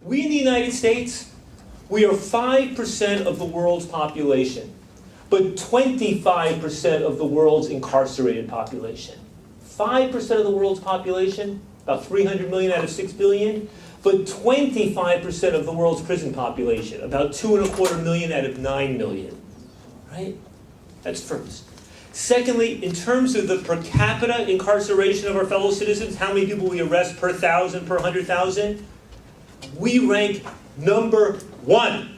We in the United States, we are 5% of the world's population, but 25% of the world's incarcerated population. 5% of the world's population, about 300 million out of 6 billion, but 25% of the world's prison population, about 2.25 million out of 9 million, right? That's first. Secondly, in terms of the per capita incarceration of our fellow citizens, how many people we arrest per 1,000, per 100,000, we rank number one.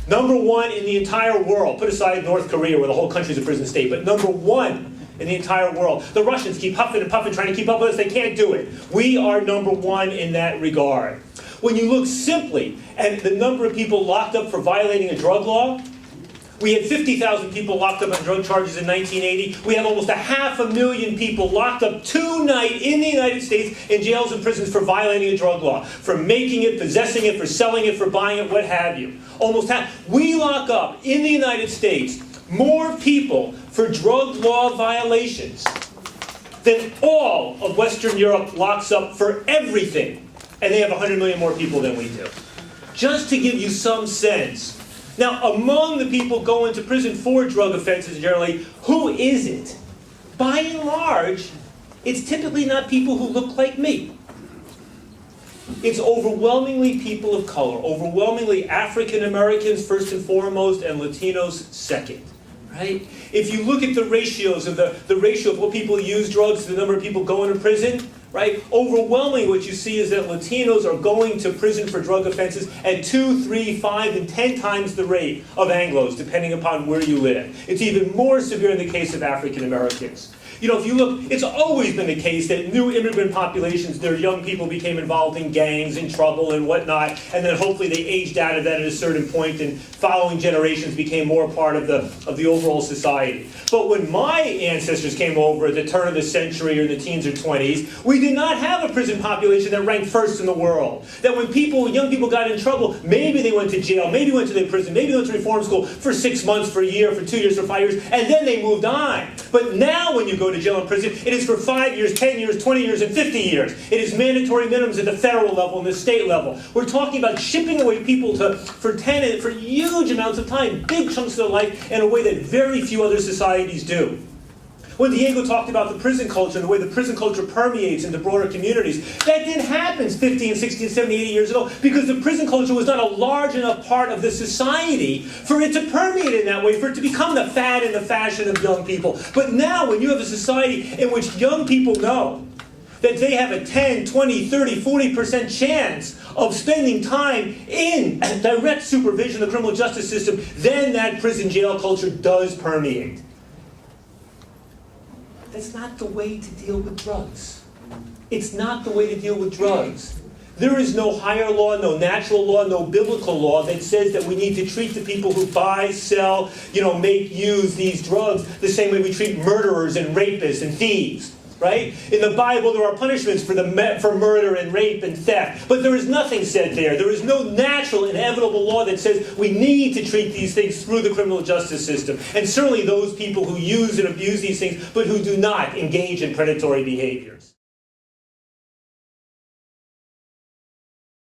Number one in the entire world. Put aside North Korea, where the whole country is a prison state, but number one in the entire world. The Russians keep huffing and puffing, trying to keep up with us. They can't do it. We are number one in that regard. When you look simply at the number of people locked up for violating a drug law, we had 50,000 people locked up on drug charges in 1980. We have almost 500,000 people locked up tonight in the United States in jails and prisons for violating a drug law, for making it, possessing it, for selling it, for buying it, what have you. Almost half. We lock up in the United States more people for drug law violations than all of Western Europe locks up for everything. And they have 100 million more people than we do. Just to give you some sense. Now, among the people going to prison for drug offenses generally, who is it? By and large, it's typically not people who look like me. It's overwhelmingly people of color, overwhelmingly African Americans first and foremost, and Latinos second. Right? If you look at the ratios of the ratio of what people use drugs to the number of people going to prison, right? Overwhelmingly what you see is that Latinos are going to prison for drug offenses at 2, 3, 5, and 10 times the rate of Anglos, depending upon where you live. It's even more severe in the case of African Americans. You know, if you look, it's always been the case that new immigrant populations, their young people became involved in gangs and trouble and whatnot, and then hopefully they aged out of that at a certain point, and following generations became more part of the overall society. But when my ancestors came over at the turn of the century or the teens or 20s, we did not have a prison population that ranked first in the world. That when young people got in trouble, maybe they went to jail, maybe went to the prison, maybe they went to reform school for 6 months, for a year, for 2 years, for 5 years, and then they moved on. But now when you go to jail and prison, it is for 5 years, 10 years, 20 years, and 50 years. It is mandatory minimums at the federal level and the state level. We're talking about shipping away people for huge amounts of time, big chunks of their life, in a way that very few other societies do. When Diego talked about the prison culture and the way the prison culture permeates into broader communities, that didn't happen 50 and 60 and 70, 80 years ago because the prison culture was not a large enough part of the society for it to permeate in that way, for it to become the fad and the fashion of young people. But now when you have a society in which young people know that they have a 10, 20, 30, 40% chance of spending time in direct supervision of the criminal justice system, then that prison jail culture does permeate. That's not the way to deal with drugs. It's not the way to deal with drugs. There is no higher law, no natural law, no biblical law that says that we need to treat the people who buy, sell, use these drugs the same way we treat murderers and rapists and thieves. Right? In the Bible, there are punishments for murder and rape and theft. But there is nothing said there. There is no natural, inevitable law that says we need to treat these things through the criminal justice system. And certainly those people who use and abuse these things, but who do not engage in predatory behaviors.